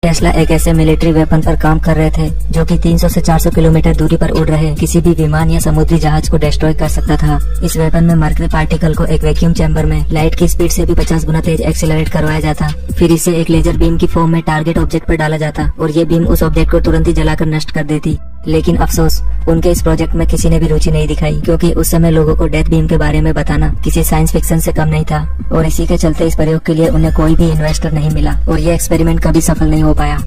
Tesla एक ऐसे military weapon पर काम कर रहे थे जो कि 300 से 400 किलोमीटर दूरी पर उड़ रहे किसी भी विमान या समुद्री जहाज को डिस्ट्रॉय कर सकता था। इस वेपन में मर्करी पार्टिकल को एक वैक्यूम चैम्बर में लाइट की स्पीड से भी 50 गुना तेज एक्सेलरेट करवाया जाता। फिर इसे एक लेजर बीम की फॉर्म में टारगेट ऑब्जेक्ट पर डाला जाता और ये बीम उस ऑब्जेक्ट को तुरंत ही जलाकर नष्ट कर देती। लेकिन अफसोस, उनके इस प्रोजेक्ट में किसी ने भी रुचि नहीं दिखाई, क्योंकि उस समय लोगों को डेथ बीम के बारे में बताना किसी साइंस फिक्शन से कम नहीं था और इसी के चलते इस प्रयोग के लिए उन्हें कोई भी इन्वेस्टर नहीं मिला और ये एक्सपेरिमेंट कभी सफल नहीं हो पाया।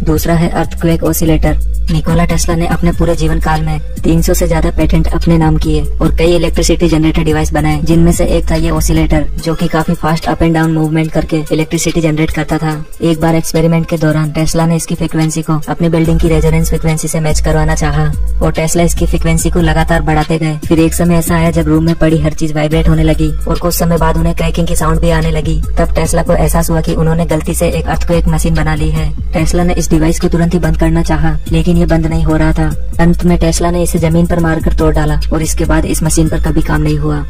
दूसरा है अर्थक्वेक ऑसिलेटर। निकोला टेस्ला ने अपने पूरे जीवन काल में 300 से ज्यादा पेटेंट अपने नाम किए और कई इलेक्ट्रिसिटी जनरेटर डिवाइस बनाए, जिनमें से एक था ये ऑसिलेटर, जो कि काफी fast up and down movement करके इलेक्ट्रिसिटी जनरेट करता था। एक बार एक्सपेरिमेंट के दौरान टेस्ला ने इसकी फ्रीक्वेंसी को अपनी बिल्डिंग की रेजोनेंस फ्रीक्वेंसी से मैच करवाना चाहा और टेस्ला इसकी फ्रीक्वेंसी को लगातार बढ़ाते गए। फिर एक समय ऐसा आया जब रूम में पड़ी हर चीज वाइब्रेट होने लगी और कुछ समय बाद उन्हें क्रैकिंग की साउंड भी आने लगी। तब टेस्ला को एहसास हुआ कि उन्होंने गलती से एक अर्थक्वेक मशीन बना ली है। टेस्ला ने इस डिवाइस को तुरंत ही बंद करना चाहा, लेकिन ये बंद नहीं हो रहा था। अंत में टेस्ला ने इसे जमीन पर मारकर तोड़ डाला और इसके बाद इस मशीन पर कभी काम नहीं हुआ।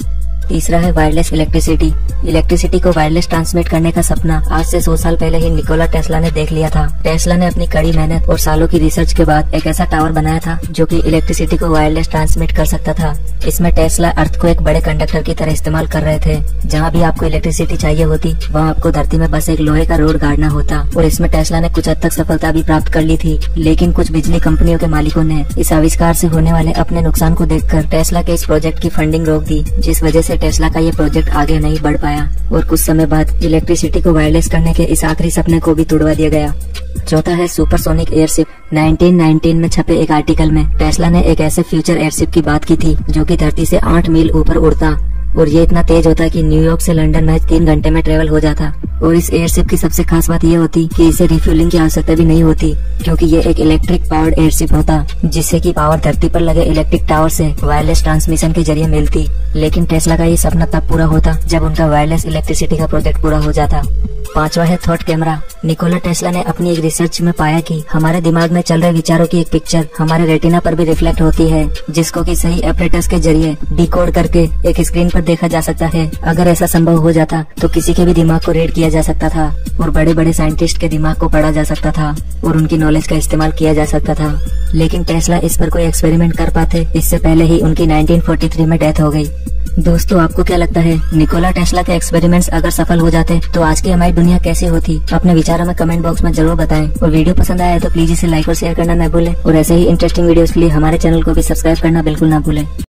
तीसरा है वायरलेस इलेक्ट्रिसिटी। इलेक्ट्रिसिटी को वायरलेस ट्रांसमिट करने का सपना आज से 100 साल पहले ही निकोला टेस्ला ने देख लिया था। टेस्ला ने अपनी कड़ी मेहनत और सालों की रिसर्च के बाद एक ऐसा टावर बनाया था जो कि इलेक्ट्रिसिटी को वायरलेस ट्रांसमिट कर सकता था। इसमें टेस्ला अर्थ को एक बड़े कंडक्टर की तरह इस्तेमाल कर रहे थे। जहाँ भी आपको इलेक्ट्रिसिटी चाहिए होती, वहाँ आपको धरती में बस एक लोहे का रोड गाड़ना होता और इसमें टेस्ला ने कुछ हद तक सफलता भी प्राप्त कर ली थी। लेकिन कुछ बिजली कंपनियों के मालिकों ने इस आविष्कार से होने वाले अपने नुकसान को देखकर टेस्ला के इस प्रोजेक्ट की फंडिंग रोक दी, जिस वजह से टेस्ला का ये प्रोजेक्ट आगे नहीं बढ़ पाया और कुछ समय बाद इलेक्ट्रिसिटी को वायरलेस करने के इस आखिरी सपने को भी तुड़वा दिया गया। चौथा है सुपरसोनिक एयरशिप। 1919 में छपे एक आर्टिकल में टेस्ला ने एक ऐसे फ्यूचर एयरशिप की बात की थी जो कि धरती से 8 मील ऊपर उड़ता और ये इतना तेज होता कि न्यूयॉर्क से लंदन महज 3 घंटे में ट्रेवल हो जाता। और इस एयरशिप की सबसे खास बात ये होती कि इसे रिफ्यूलिंग की आवश्यकता भी नहीं होती, क्योंकि ये एक इलेक्ट्रिक पावर्ड एयरशिप होता, जिससे कि पावर धरती पर लगे इलेक्ट्रिक टावर से वायरलेस ट्रांसमिशन के जरिए मिलती। लेकिन टेस्ला का ये सपना तब पूरा होता जब उनका वायरलेस इलेक्ट्रिसिटी का प्रोजेक्ट पूरा हो जाता। पांचवा है थॉट कैमरा। निकोला टेस्ला ने अपनी एक रिसर्च में पाया कि हमारे दिमाग में चल रहे विचारों की एक पिक्चर हमारे रेटिना पर भी रिफ्लेक्ट होती है, जिसको कि सही एपरेटस के जरिए डिकोड करके एक स्क्रीन पर देखा जा सकता है। अगर ऐसा संभव हो जाता तो किसी के भी दिमाग को रीड किया जा सकता था और बड़े बड़े साइंटिस्ट के दिमाग को पढ़ा जा सकता था और उनकी नॉलेज का इस्तेमाल किया जा सकता था। लेकिन टेस्ला इस पर कोई एक्सपेरिमेंट कर पाते इससे पहले ही उनकी 1943 में डेथ हो गई। दोस्तों, आपको क्या लगता है निकोला टेस्ला के एक्सपेरिमेंट्स अगर सफल हो जाते तो आज की हमारी दुनिया कैसी होती? अपने विचारों में कमेंट बॉक्स में जरूर बताएं और वीडियो पसंद आया तो प्लीज इसे लाइक और शेयर करना न भूलें और ऐसे ही इंटरेस्टिंग वीडियोस के लिए हमारे चैनल को भी सब्सक्राइब करना बिल्कुल न भूलें।